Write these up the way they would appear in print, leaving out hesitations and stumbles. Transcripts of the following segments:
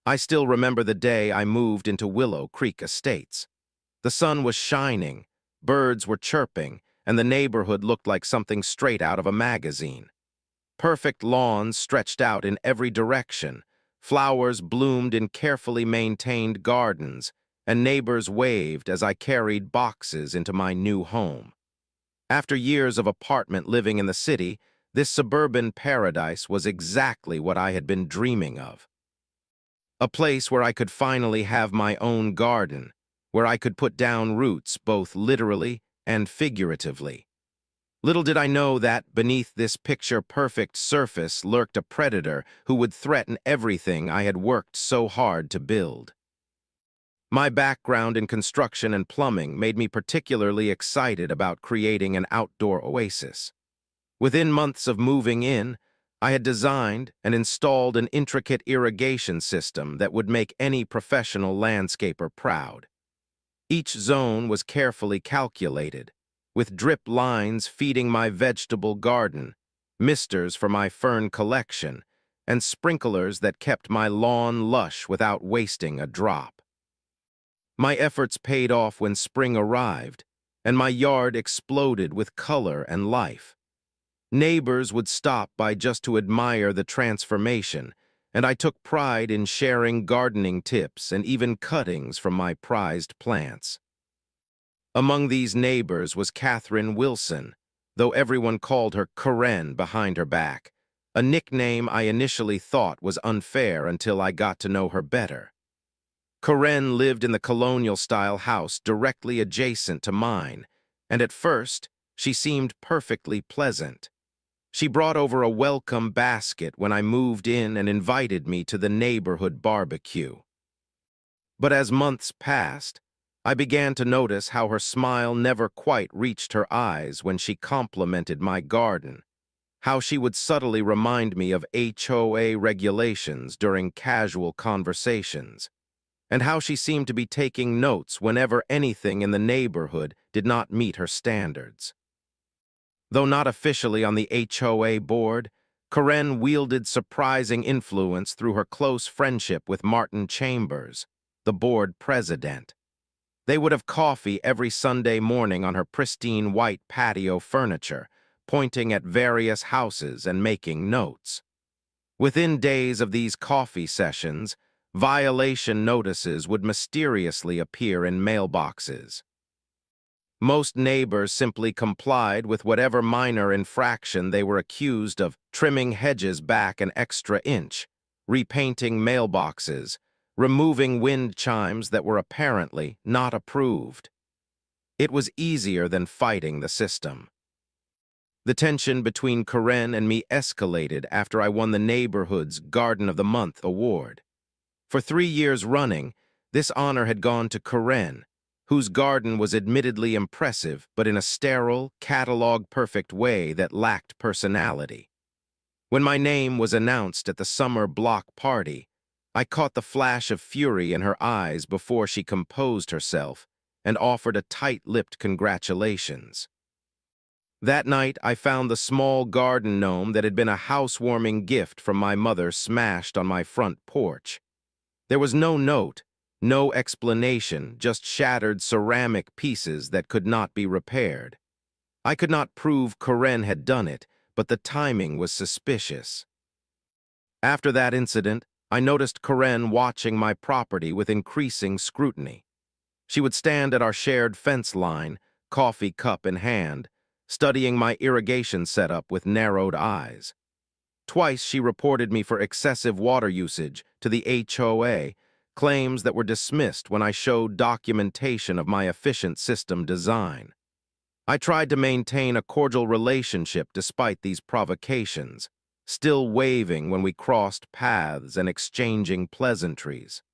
I still remember the day I moved into Willow Creek Estates. The sun was shining, birds were chirping, and the neighborhood looked like something straight out of a magazine. Perfect lawns stretched out in every direction, flowers bloomed in carefully maintained gardens, and neighbors waved as I carried boxes into my new home. After years of apartment living in the city, this suburban paradise was exactly what I had been dreaming of. A place where I could finally have my own garden, where I could put down roots both literally and figuratively. Little did I know that, beneath this picture-perfect surface, lurked a predator who would threaten everything I had worked so hard to build. My background in construction and plumbing made me particularly excited about creating an outdoor oasis. Within months of moving in, I had designed and installed an intricate irrigation system that would make any professional landscaper proud. Each zone was carefully calculated, with drip lines feeding my vegetable garden, misters for my fern collection, and sprinklers that kept my lawn lush without wasting a drop. My efforts paid off when spring arrived, and my yard exploded with color and life. Neighbors would stop by just to admire the transformation, and I took pride in sharing gardening tips and even cuttings from my prized plants. Among these neighbors was Catherine Wilson, though everyone called her Karen behind her back, a nickname I initially thought was unfair until I got to know her better. Karen lived in the colonial-style house directly adjacent to mine, and at first, she seemed perfectly pleasant. She brought over a welcome basket when I moved in and invited me to the neighborhood barbecue. But as months passed, I began to notice how her smile never quite reached her eyes when she complimented my garden, how she would subtly remind me of HOA regulations during casual conversations, and how she seemed to be taking notes whenever anything in the neighborhood did not meet her standards. Though not officially on the HOA board, Karen wielded surprising influence through her close friendship with Martin Chambers, the board president. They would have coffee every Sunday morning on her pristine white patio furniture, pointing at various houses and making notes. Within days of these coffee sessions, violation notices would mysteriously appear in mailboxes. Most neighbors simply complied with whatever minor infraction they were accused of: trimming hedges back an extra inch, repainting mailboxes, removing wind chimes that were apparently not approved. It was easier than fighting the system. The tension between Karen and me escalated after I won the neighborhood's Garden of the Month award. For 3 years running, this honor had gone to Karen, whose garden was admittedly impressive but in a sterile, catalog-perfect way that lacked personality. When my name was announced at the summer block party, I caught the flash of fury in her eyes before she composed herself and offered a tight-lipped congratulations. That night, I found the small garden gnome that had been a housewarming gift from my mother smashed on my front porch. There was no note, no explanation, just shattered ceramic pieces that could not be repaired. I could not prove Karen had done it, but the timing was suspicious. After that incident, I noticed Karen watching my property with increasing scrutiny. She would stand at our shared fence line, coffee cup in hand, studying my irrigation setup with narrowed eyes. Twice she reported me for excessive water usage to the HOA, claims that were dismissed when I showed documentation of my efficient system design. I tried to maintain a cordial relationship despite these provocations, still waving when we crossed paths and exchanging pleasantries.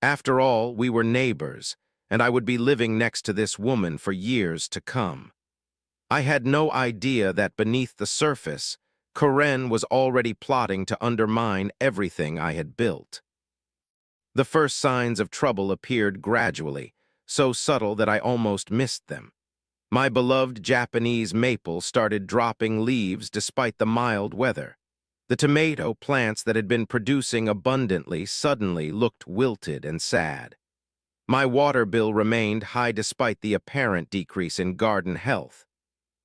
After all, we were neighbors, and I would be living next to this woman for years to come. I had no idea that beneath the surface, Karen was already plotting to undermine everything I had built. The first signs of trouble appeared gradually, so subtle that I almost missed them. My beloved Japanese maple started dropping leaves despite the mild weather. The tomato plants that had been producing abundantly suddenly looked wilted and sad. My water bill remained high despite the apparent decrease in garden health.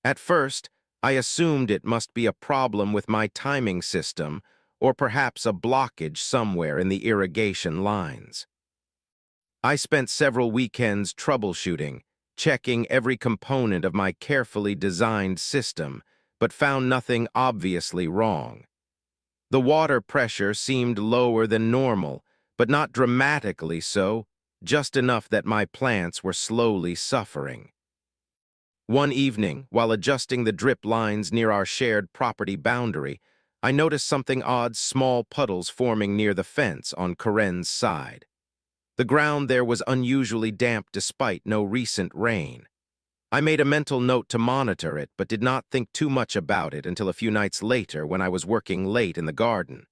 At first, I assumed it must be a problem with my timing system or perhaps a blockage somewhere in the irrigation lines. I spent several weekends troubleshooting, checking every component of my carefully designed system, but found nothing obviously wrong. The water pressure seemed lower than normal, but not dramatically so, just enough that my plants were slowly suffering. One evening, while adjusting the drip lines near our shared property boundary, I noticed something odd, small puddles forming near the fence on Karen's side. The ground there was unusually damp despite no recent rain. I made a mental note to monitor it, but did not think too much about it until a few nights later when I was working late in the garden.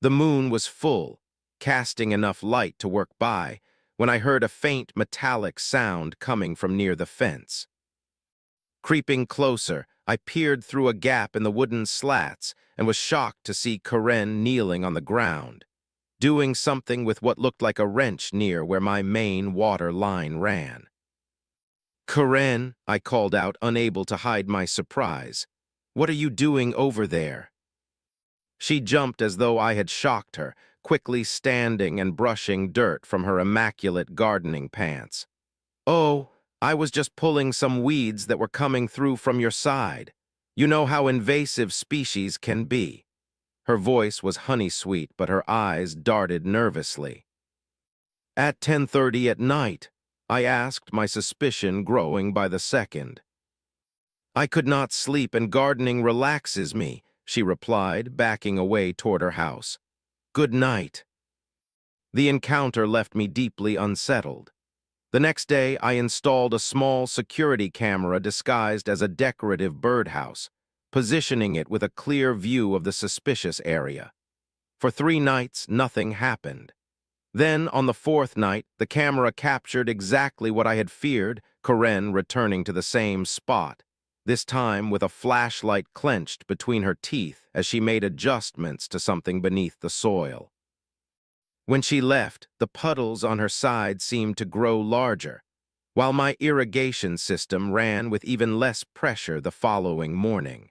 The moon was full, casting enough light to work by, when I heard a faint metallic sound coming from near the fence. Creeping closer, I peered through a gap in the wooden slats and was shocked to see Karen kneeling on the ground, doing something with what looked like a wrench near where my main water line ran. "Karen," I called out, unable to hide my surprise. "What are you doing over there?" She jumped as though I had shocked her, quickly standing and brushing dirt from her immaculate gardening pants. "Oh, I was just pulling some weeds that were coming through from your side. You know how invasive species can be." Her voice was honey-sweet, but her eyes darted nervously. "At 10:30 at night?" I asked, my suspicion growing by the second. "I could not sleep and gardening relaxes me," she replied, backing away toward her house. "Good night." The encounter left me deeply unsettled. The next day, I installed a small security camera disguised as a decorative birdhouse, positioning it with a clear view of the suspicious area. For 3 nights, nothing happened. Then, on the 4th night, the camera captured exactly what I had feared, Karen returning to the same spot, this time with a flashlight clenched between her teeth as she made adjustments to something beneath the soil. When she left, the puddles on her side seemed to grow larger, while my irrigation system ran with even less pressure the following morning.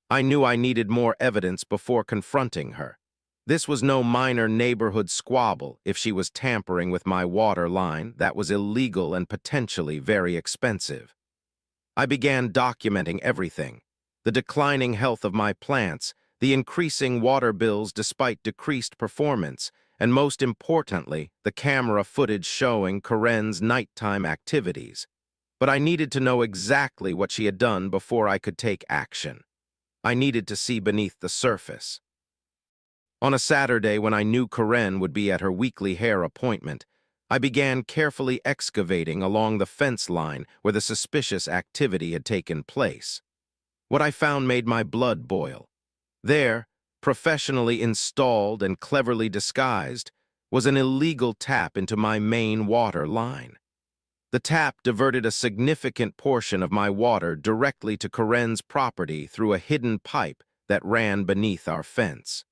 I knew I needed more evidence before confronting her. This was no minor neighborhood squabble. If she was tampering with my water line, that was illegal and potentially very expensive. I began documenting everything: the declining health of my plants, the increasing water bills despite decreased performance, and most importantly, the camera footage showing Karen's nighttime activities. But I needed to know exactly what she had done before I could take action. I needed to see beneath the surface. On a Saturday, when I knew Karen would be at her weekly hair appointment, I began carefully excavating along the fence line where the suspicious activity had taken place. What I found made my blood boil. There, professionally installed and cleverly disguised, was an illegal tap into my main water line. The tap diverted a significant portion of my water directly to Karen's property through a hidden pipe that ran beneath our fence.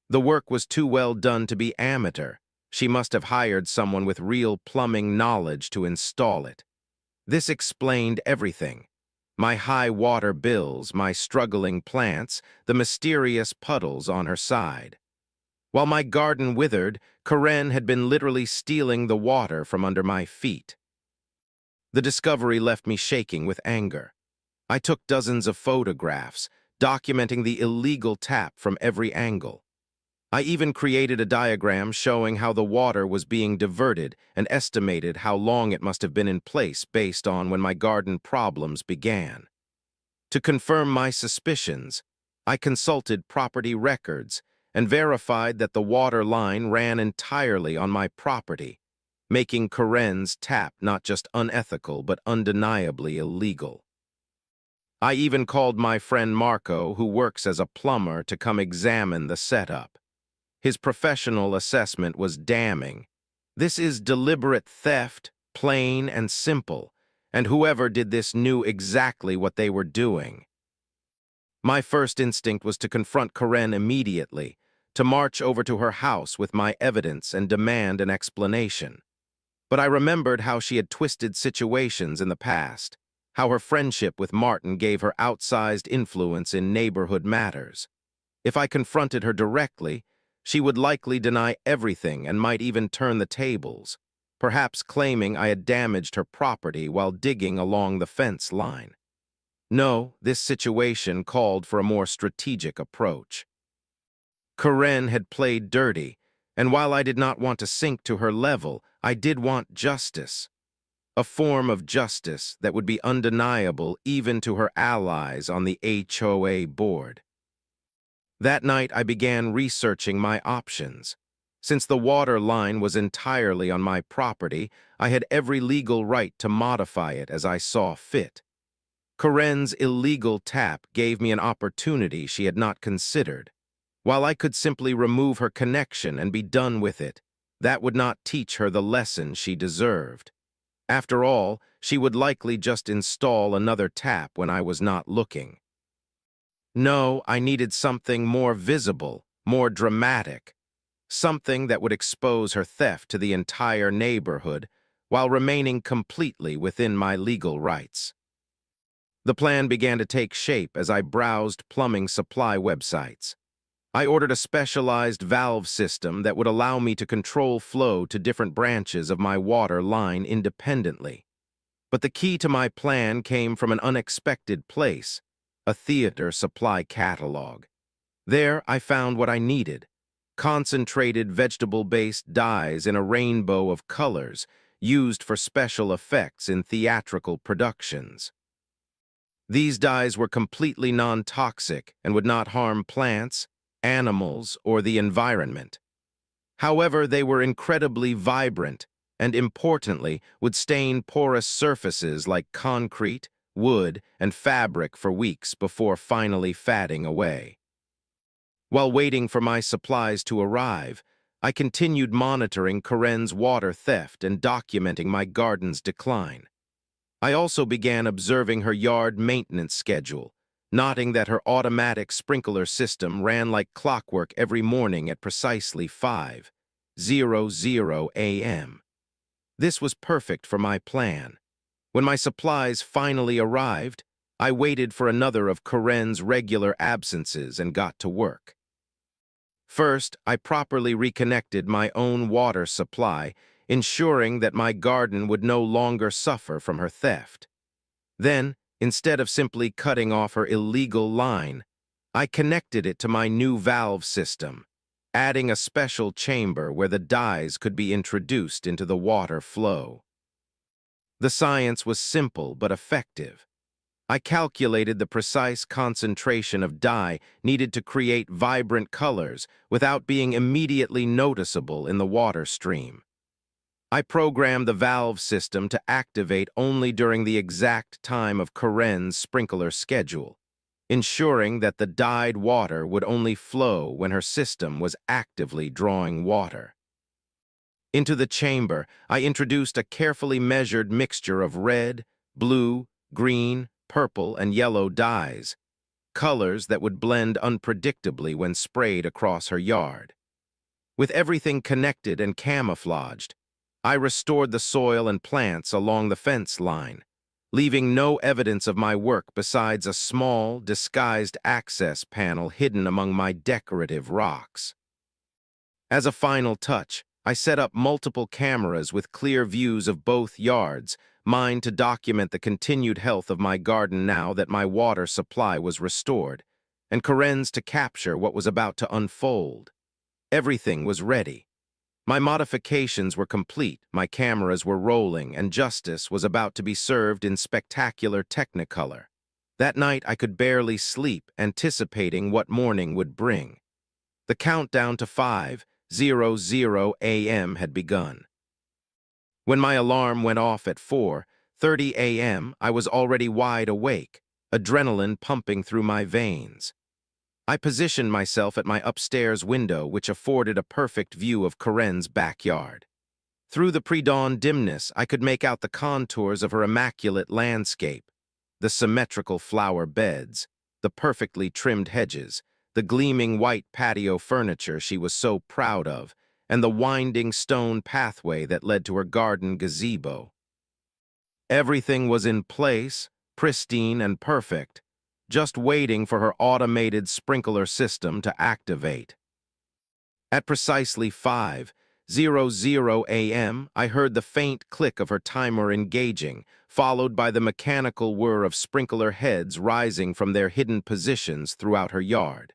The work was too well done to be amateur. She must have hired someone with real plumbing knowledge to install it. This explained everything: my high water bills, my struggling plants, the mysterious puddles on her side. While my garden withered, Karen had been literally stealing the water from under my feet. The discovery left me shaking with anger. I took dozens of photographs, documenting the illegal tap from every angle. I even created a diagram showing how the water was being diverted and estimated how long it must have been in place based on when my garden problems began. To confirm my suspicions, I consulted property records and verified that the water line ran entirely on my property, making Karen's tap not just unethical but undeniably illegal. I even called my friend Marco, who works as a plumber, to come examine the setup. His professional assessment was damning. This is deliberate theft, plain and simple, and whoever did this knew exactly what they were doing. My first instinct was to confront Karen immediately, to march over to her house with my evidence and demand an explanation. But I remembered how she had twisted situations in the past, how her friendship with Martin gave her outsized influence in neighborhood matters. If I confronted her directly, she would likely deny everything and might even turn the tables, perhaps claiming I had damaged her property while digging along the fence line. No, this situation called for a more strategic approach. Karen had played dirty, and while I did not want to sink to her level, I did want justice. A form of justice that would be undeniable even to her allies on the HOA board. That night I began researching my options. Since the water line was entirely on my property, I had every legal right to modify it as I saw fit. Karen's illegal tap gave me an opportunity she had not considered. While I could simply remove her connection and be done with it, that would not teach her the lesson she deserved. After all, she would likely just install another tap when I was not looking. No, I needed something more visible, more dramatic, something that would expose her theft to the entire neighborhood while remaining completely within my legal rights. The plan began to take shape as I browsed plumbing supply websites. I ordered a specialized valve system that would allow me to control flow to different branches of my water line independently. But the key to my plan came from an unexpected place, a theater supply catalog. There I found what I needed, concentrated vegetable-based dyes in a rainbow of colors used for special effects in theatrical productions. These dyes were completely non-toxic and would not harm plants, animals, or the environment. However, they were incredibly vibrant and, importantly, would stain porous surfaces like concrete, wood, and fabric for weeks before finally fading away. While waiting for my supplies to arrive, I continued monitoring Karen's water theft and documenting my garden's decline. I also began observing her yard maintenance schedule, noting that her automatic sprinkler system ran like clockwork every morning at precisely 5:00 a.m. This was perfect for my plan. When my supplies finally arrived, I waited for another of Karen's regular absences and got to work. First, I properly reconnected my own water supply, ensuring that my garden would no longer suffer from her theft. Then, instead of simply cutting off her illegal line, I connected it to my new valve system, adding a special chamber where the dyes could be introduced into the water flow. The science was simple but effective. I calculated the precise concentration of dye needed to create vibrant colors without being immediately noticeable in the water stream. I programmed the valve system to activate only during the exact time of Karen's sprinkler schedule, ensuring that the dyed water would only flow when her system was actively drawing water. Into the chamber, I introduced a carefully measured mixture of red, blue, green, purple, and yellow dyes, colors that would blend unpredictably when sprayed across her yard. With everything connected and camouflaged, I restored the soil and plants along the fence line, leaving no evidence of my work besides a small, disguised access panel hidden among my decorative rocks. As a final touch, I set up multiple cameras with clear views of both yards, mine to document the continued health of my garden now that my water supply was restored, and Karen's to capture what was about to unfold. Everything was ready. My modifications were complete, my cameras were rolling, and justice was about to be served in spectacular technicolor. That night I could barely sleep, anticipating what morning would bring. The countdown to 5:00 a.m. had begun. When my alarm went off at 4:30 a.m., I was already wide awake, adrenaline pumping through my veins. I positioned myself at my upstairs window, which afforded a perfect view of Karen's backyard. Through the pre-dawn dimness, I could make out the contours of her immaculate landscape, the symmetrical flower beds, the perfectly trimmed hedges, the gleaming white patio furniture she was so proud of, and the winding stone pathway that led to her garden gazebo. Everything was in place, pristine and perfect, just waiting for her automated sprinkler system to activate. At precisely 5:00 a.m., I heard the faint click of her timer engaging, followed by the mechanical whir of sprinkler heads rising from their hidden positions throughout her yard.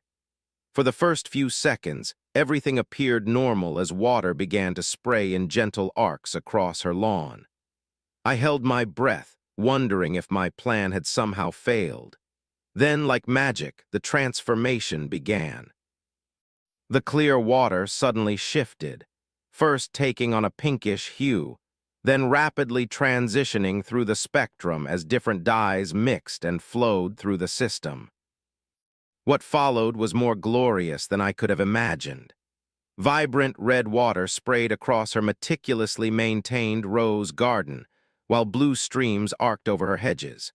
For the first few seconds, everything appeared normal as water began to spray in gentle arcs across her lawn. I held my breath, wondering if my plan had somehow failed. Then, like magic, the transformation began. The clear water suddenly shifted, first taking on a pinkish hue, then rapidly transitioning through the spectrum as different dyes mixed and flowed through the system. What followed was more glorious than I could have imagined. Vibrant red water sprayed across her meticulously maintained rose garden, while blue streams arced over her hedges.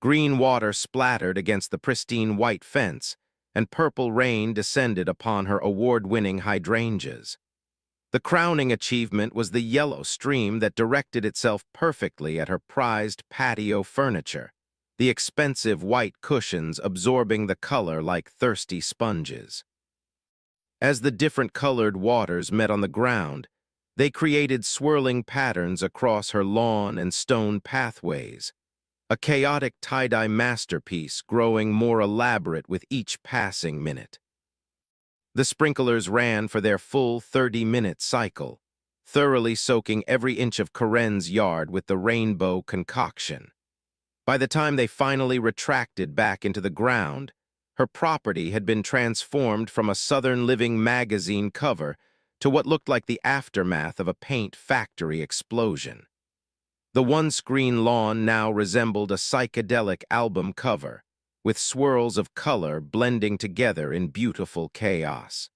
Green water splattered against the pristine white fence, and purple rain descended upon her award-winning hydrangeas. The crowning achievement was the yellow stream that directed itself perfectly at her prized patio furniture, the expensive white cushions absorbing the color like thirsty sponges. As the different colored waters met on the ground, they created swirling patterns across her lawn and stone pathways, a chaotic tie-dye masterpiece growing more elaborate with each passing minute. The sprinklers ran for their full 30-minute cycle, thoroughly soaking every inch of Karen's yard with the rainbow concoction. By the time they finally retracted back into the ground, her property had been transformed from a Southern Living magazine cover to what looked like the aftermath of a paint factory explosion. The one-screen lawn now resembled a psychedelic album cover, with swirls of color blending together in beautiful chaos.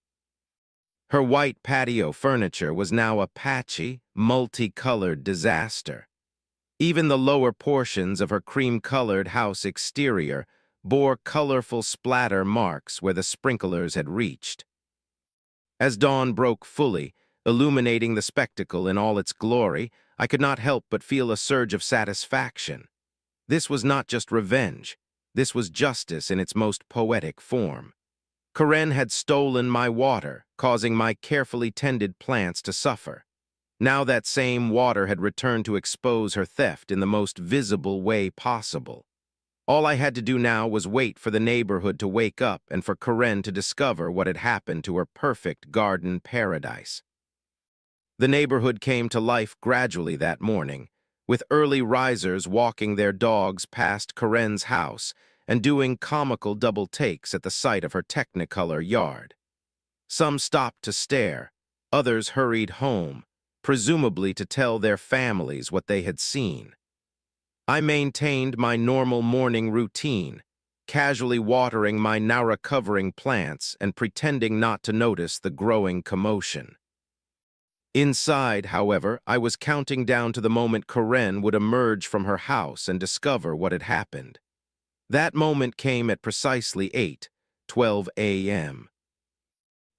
Her white patio furniture was now a patchy, multicolored disaster. Even the lower portions of her cream-colored house exterior bore colorful splatter marks where the sprinklers had reached. As dawn broke fully, illuminating the spectacle in all its glory, I could not help but feel a surge of satisfaction. This was not just revenge. This was justice in its most poetic form. Karen had stolen my water, causing my carefully tended plants to suffer. Now that same water had returned to expose her theft in the most visible way possible. All I had to do now was wait for the neighborhood to wake up and for Karen to discover what had happened to her perfect garden paradise. The neighborhood came to life gradually that morning, with early risers walking their dogs past Karen's house and doing comical double takes at the sight of her Technicolor yard. Some stopped to stare, others hurried home, presumably to tell their families what they had seen. I maintained my normal morning routine, casually watering my now-recovering plants and pretending not to notice the growing commotion. Inside, however, I was counting down to the moment Karen would emerge from her house and discover what had happened. That moment came at precisely 8:12 a.m.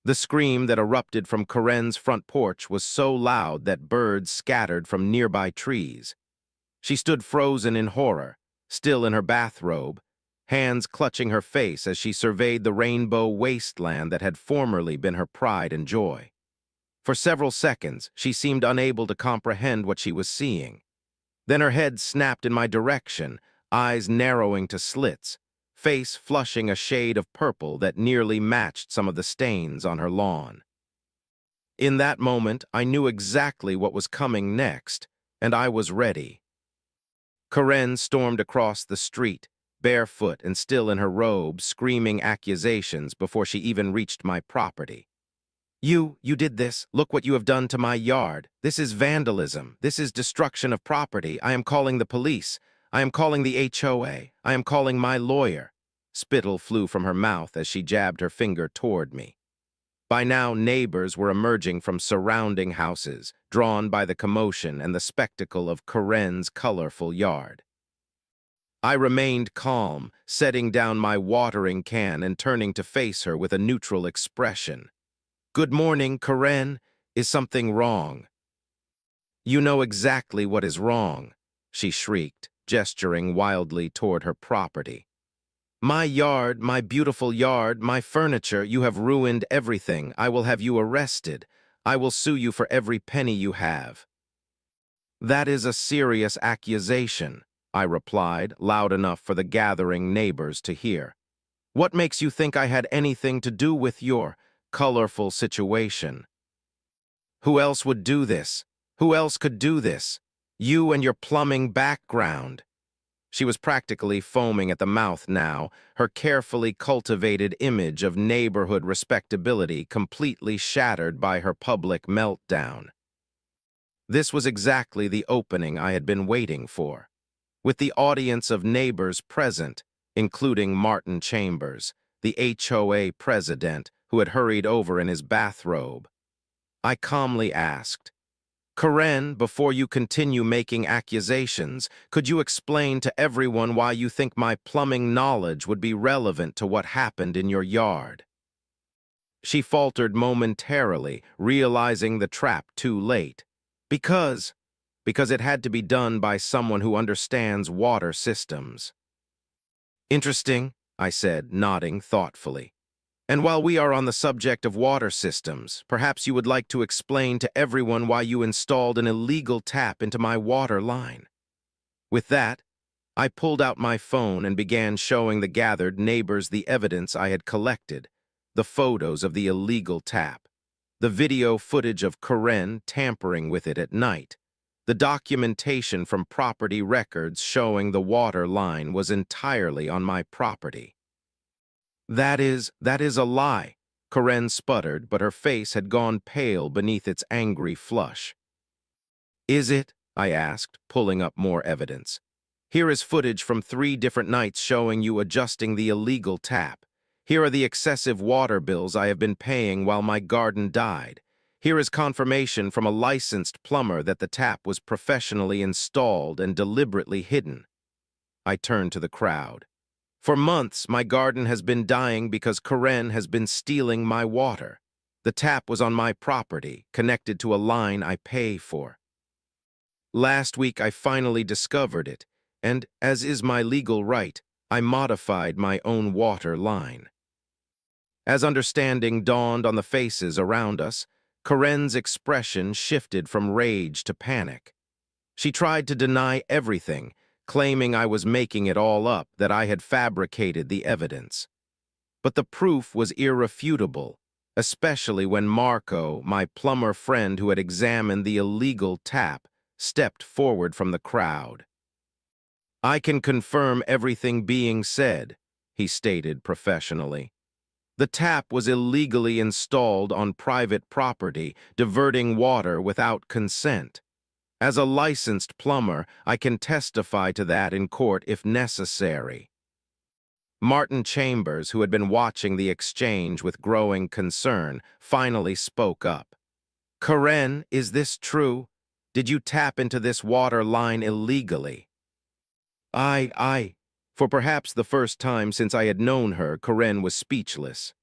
The scream that erupted from Karen's front porch was so loud that birds scattered from nearby trees. She stood frozen in horror, still in her bathrobe, hands clutching her face as she surveyed the rainbow wasteland that had formerly been her pride and joy. For several seconds, she seemed unable to comprehend what she was seeing. Then her head snapped in my direction, eyes narrowing to slits, face flushing a shade of purple that nearly matched some of the stains on her lawn. In that moment, I knew exactly what was coming next, and I was ready. Karen stormed across the street, barefoot and still in her robe, screaming accusations before she even reached my property. You did this. Look what you have done to my yard. This is vandalism. This is destruction of property. I am calling the police. I am calling the HOA. I am calling my lawyer. Spittle flew from her mouth as she jabbed her finger toward me. By now, neighbors were emerging from surrounding houses, drawn by the commotion and the spectacle of Karen's colorful yard. I remained calm, setting down my watering can and turning to face her with a neutral expression. "Good morning, Karen. Is something wrong?" "You know exactly what is wrong," she shrieked, gesturing wildly toward her property. "My yard, my beautiful yard, my furniture, you have ruined everything. I will have you arrested. I will sue you for every penny you have." "That is a serious accusation," I replied, loud enough for the gathering neighbors to hear. "What makes you think I had anything to do with your colorful situation? Who else would do this? Who else could do this? You and your plumbing background." She was practically foaming at the mouth now, her carefully cultivated image of neighborhood respectability completely shattered by her public meltdown. This was exactly the opening I had been waiting for. With the audience of neighbors present, including Martin Chambers, the HOA president, who had hurried over in his bathrobe, I calmly asked, "Karen, before you continue making accusations, could you explain to everyone why you think my plumbing knowledge would be relevant to what happened in your yard?" She faltered momentarily, realizing the trap too late. Because it had to be done by someone who understands water systems." "Interesting," I said, nodding thoughtfully. "And while we are on the subject of water systems, perhaps you would like to explain to everyone why you installed an illegal tap into my water line." With that, I pulled out my phone and began showing the gathered neighbors the evidence I had collected, the photos of the illegal tap, the video footage of Karen tampering with it at night, the documentation from property records showing the water line was entirely on my property. That is a lie," Karen sputtered, but her face had gone pale beneath its angry flush. "Is it?" I asked, pulling up more evidence. "Here is footage from 3 different nights showing you adjusting the illegal tap. Here are the excessive water bills I have been paying while my garden died. Here is confirmation from a licensed plumber that the tap was professionally installed and deliberately hidden." I turned to the crowd. "For months, my garden has been dying because Karen has been stealing my water. The tap was on my property, connected to a line I pay for. Last week, I finally discovered it, and, as is my legal right, I modified my own water line." As understanding dawned on the faces around us, Karen's expression shifted from rage to panic. She tried to deny everything, claiming I was making it all up, that I had fabricated the evidence. But the proof was irrefutable, especially when Marco, my plumber friend who had examined the illegal tap, stepped forward from the crowd. "I can confirm everything being said," he stated professionally. "The tap was illegally installed on private property, diverting water without consent. As a licensed plumber, I can testify to that in court if necessary." Martin Chambers, who had been watching the exchange with growing concern, finally spoke up. "Karen, is this true? Did you tap into this water line illegally?" I. For perhaps the first time since I had known her, Karen was speechless.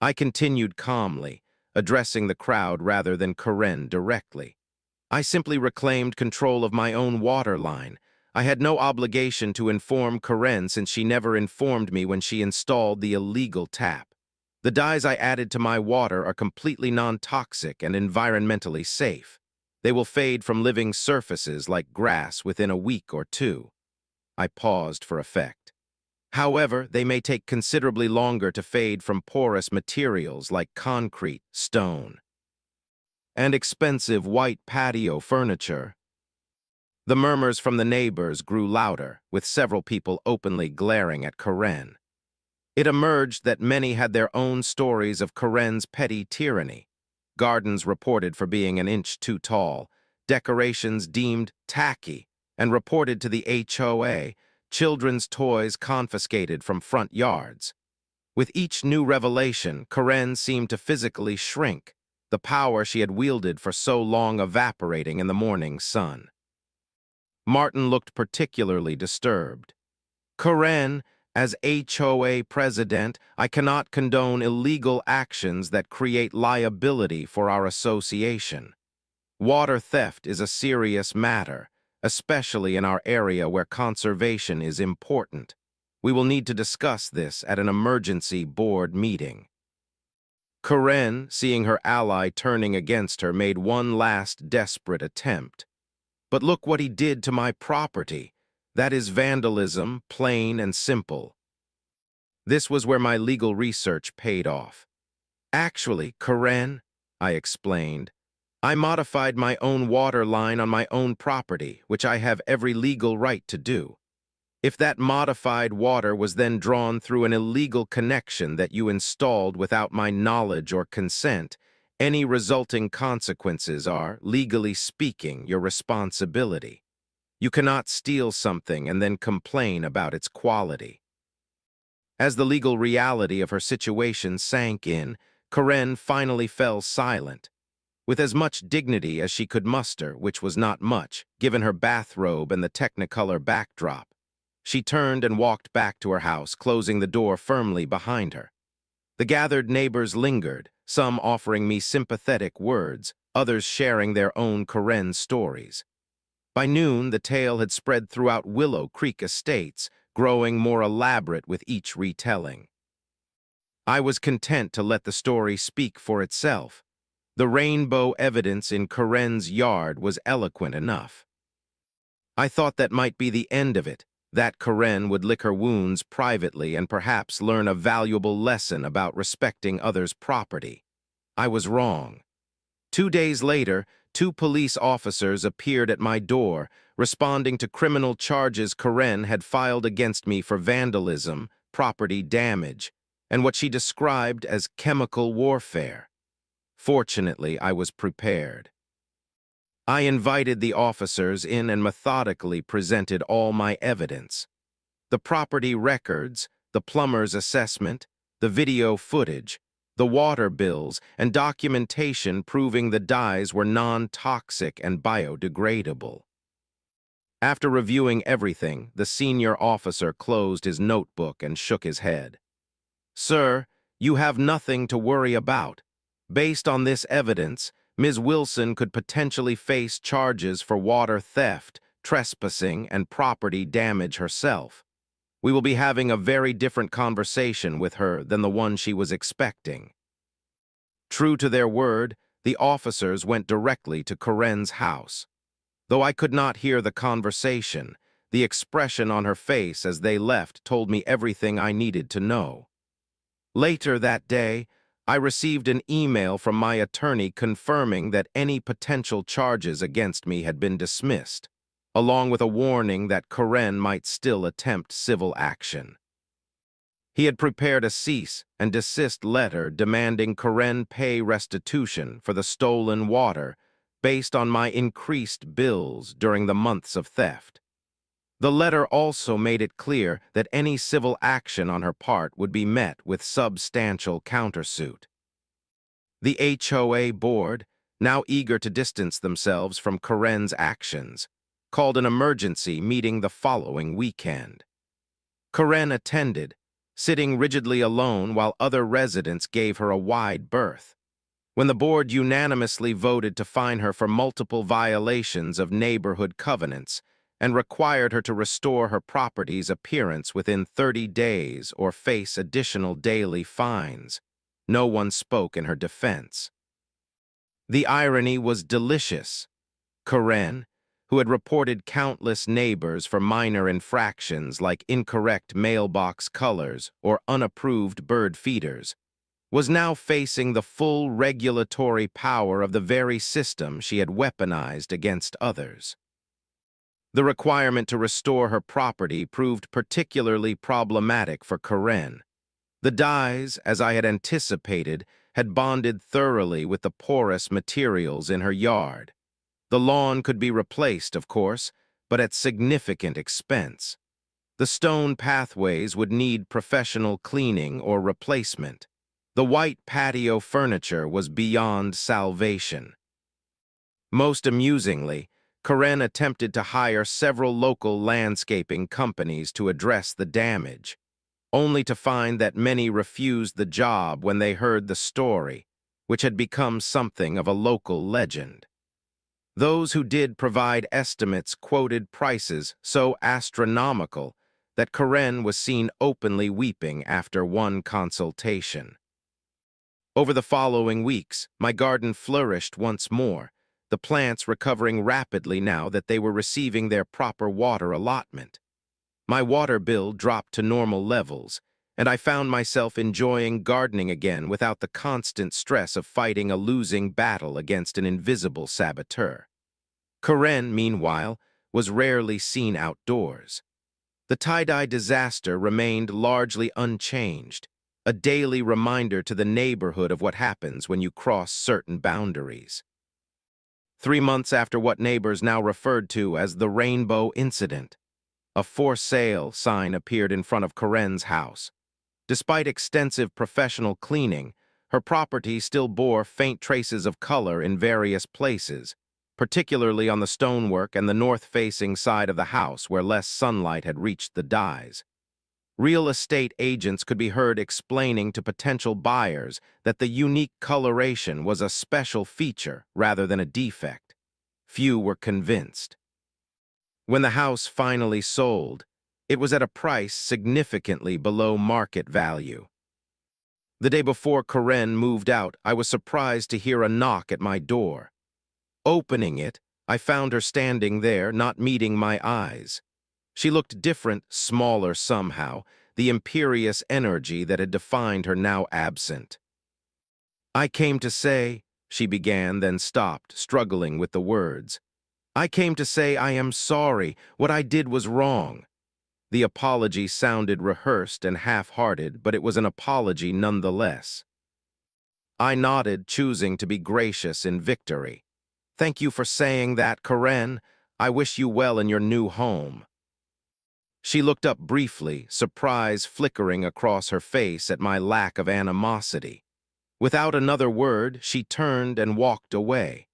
I continued calmly, addressing the crowd rather than Karen directly. "I simply reclaimed control of my own water line. I had no obligation to inform Karen since she never informed me when she installed the illegal tap. The dyes I added to my water are completely non-toxic and environmentally safe. They will fade from living surfaces like grass within a week or 2. I paused for effect. "However, they may take considerably longer to fade from porous materials like concrete, stone, and expensive white patio furniture." The murmurs from the neighbors grew louder, with several people openly glaring at Karen. It emerged that many had their own stories of Karen's petty tyranny. Gardens reported for being an inch too tall, decorations deemed tacky, and reported to the HOA, children's toys confiscated from front yards. With each new revelation, Karen seemed to physically shrink, the power she had wielded for so long evaporating in the morning sun. Martin looked particularly disturbed. Karen, as HOA president, I cannot condone illegal actions that create liability for our association. Water theft is a serious matter, especially in our area where conservation is important. We will need to discuss this at an emergency board meeting. Karen, seeing her ally turning against her, made one last desperate attempt. But look what he did to my property. That is vandalism, plain and simple. This was where my legal research paid off. Actually, Karen, I explained, I modified my own water line on my own property, which I have every legal right to do. If that modified water was then drawn through an illegal connection that you installed without my knowledge or consent, any resulting consequences are, legally speaking, your responsibility. You cannot steal something and then complain about its quality. As the legal reality of her situation sank in, Karen finally fell silent. With as much dignity as she could muster, which was not much, given her bathrobe and the Technicolor backdrop, she turned and walked back to her house, closing the door firmly behind her. The gathered neighbors lingered, some offering me sympathetic words, others sharing their own Karen stories. By noon, the tale had spread throughout Willow Creek Estates, growing more elaborate with each retelling. I was content to let the story speak for itself. The rainbow evidence in Karen's yard was eloquent enough. I thought that might be the end of it, that Karen would lick her wounds privately and perhaps learn a valuable lesson about respecting others' property. I was wrong. 2 days later, 2 police officers appeared at my door, responding to criminal charges Karen had filed against me for vandalism, property damage, and what she described as chemical warfare. Fortunately, I was prepared. I invited the officers in and methodically presented all my evidence. The property records, the plumber's assessment, the video footage, the water bills, and documentation proving the dyes were non-toxic and biodegradable. After reviewing everything, the senior officer closed his notebook and shook his head. "Sir, you have nothing to worry about. Based on this evidence, Ms. Wilson could potentially face charges for water theft, trespassing, and property damage herself. We will be having a very different conversation with her than the one she was expecting." True to their word, the officers went directly to Karen's house. Though I could not hear the conversation, the expression on her face as they left told me everything I needed to know. Later that day, I received an email from my attorney confirming that any potential charges against me had been dismissed, along with a warning that Karen might still attempt civil action. He had prepared a cease and desist letter demanding Karen pay restitution for the stolen water based on my increased bills during the months of theft. The letter also made it clear that any civil action on her part would be met with substantial countersuit. The HOA board, now eager to distance themselves from Karen's actions, called an emergency meeting the following weekend. Karen attended, sitting rigidly alone while other residents gave her a wide berth. When the board unanimously voted to fine her for multiple violations of neighborhood covenants and required her to restore her property's appearance within 30 days or face additional daily fines, no one spoke in her defense. The irony was delicious. Karen, who had reported countless neighbors for minor infractions like incorrect mailbox colors or unapproved bird feeders, was now facing the full regulatory power of the very system she had weaponized against others. The requirement to restore her property proved particularly problematic for Karen. The dyes, as I had anticipated, had bonded thoroughly with the porous materials in her yard. The lawn could be replaced, of course, but at significant expense. The stone pathways would need professional cleaning or replacement. The white patio furniture was beyond salvation. Most amusingly, Karen attempted to hire several local landscaping companies to address the damage, only to find that many refused the job when they heard the story, which had become something of a local legend. Those who did provide estimates quoted prices so astronomical that Karen was seen openly weeping after one consultation. Over the following weeks, my garden flourished once more, the plants recovering rapidly now that they were receiving their proper water allotment. My water bill dropped to normal levels, and I found myself enjoying gardening again without the constant stress of fighting a losing battle against an invisible saboteur. Karen, meanwhile, was rarely seen outdoors. The tie-dye disaster remained largely unchanged, a daily reminder to the neighborhood of what happens when you cross certain boundaries. 3 months after what neighbors now referred to as the Rainbow Incident, a for sale sign appeared in front of Karen's house. Despite extensive professional cleaning, her property still bore faint traces of color in various places, particularly on the stonework and the north-facing side of the house where less sunlight had reached the dyes. Real estate agents could be heard explaining to potential buyers that the unique coloration was a special feature rather than a defect. Few were convinced. When the house finally sold, it was at a price significantly below market value. The day before Karen moved out, I was surprised to hear a knock at my door. Opening it, I found her standing there, not meeting my eyes. She looked different, smaller somehow, the imperious energy that had defined her now absent. "I came to say," she began, then stopped, struggling with the words. "I came to say I am sorry. What I did was wrong." The apology sounded rehearsed and half-hearted, but it was an apology nonetheless. I nodded, choosing to be gracious in victory. "Thank you for saying that, Karen. I wish you well in your new home." She looked up briefly, surprise flickering across her face at my lack of animosity. Without another word, she turned and walked away.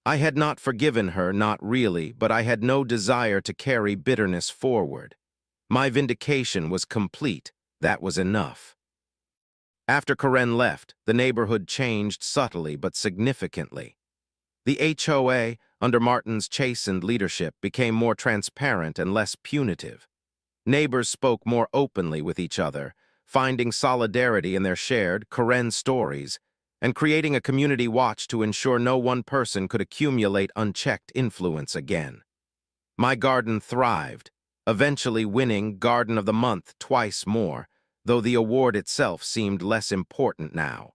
I had not forgiven her, not really, but I had no desire to carry bitterness forward. My vindication was complete. That was enough. After Karen left, the neighborhood changed subtly but significantly. The HOA, under Martin's chastened leadership, became more transparent and less punitive. Neighbors spoke more openly with each other, finding solidarity in their shared Karen stories, and creating a community watch to ensure no one person could accumulate unchecked influence again. My garden thrived, eventually winning Garden of the Month twice more, though the award itself seemed less important now.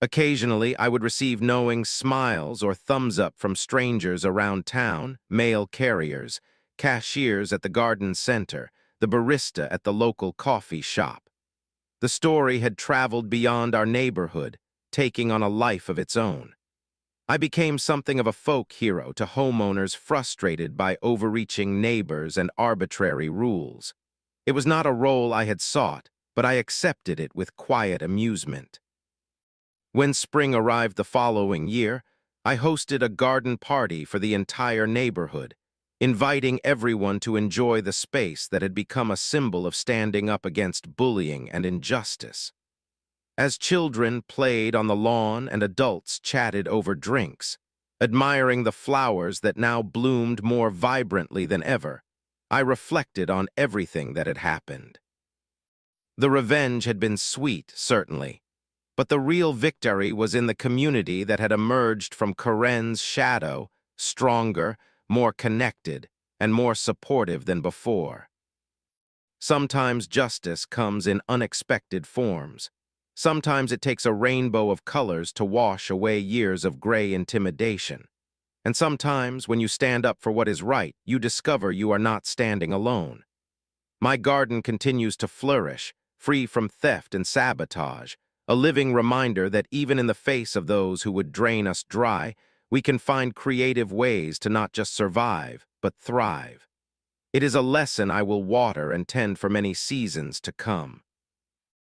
Occasionally, I would receive knowing smiles or thumbs up from strangers around town, mail carriers, cashiers at the garden center, the barista at the local coffee shop. The story had traveled beyond our neighborhood, taking on a life of its own. I became something of a folk hero to homeowners frustrated by overreaching neighbors and arbitrary rules. It was not a role I had sought, but I accepted it with quiet amusement. When spring arrived the following year, I hosted a garden party for the entire neighborhood, inviting everyone to enjoy the space that had become a symbol of standing up against bullying and injustice. As children played on the lawn and adults chatted over drinks, admiring the flowers that now bloomed more vibrantly than ever, I reflected on everything that had happened. The revenge had been sweet, certainly, but the real victory was in the community that had emerged from Karen's shadow, stronger, more connected, and more supportive than before. Sometimes justice comes in unexpected forms. Sometimes it takes a rainbow of colors to wash away years of gray intimidation. And sometimes, when you stand up for what is right, you discover you are not standing alone. My garden continues to flourish, free from theft and sabotage, a living reminder that even in the face of those who would drain us dry, we can find creative ways to not just survive, but thrive. It is a lesson I will water and tend for many seasons to come.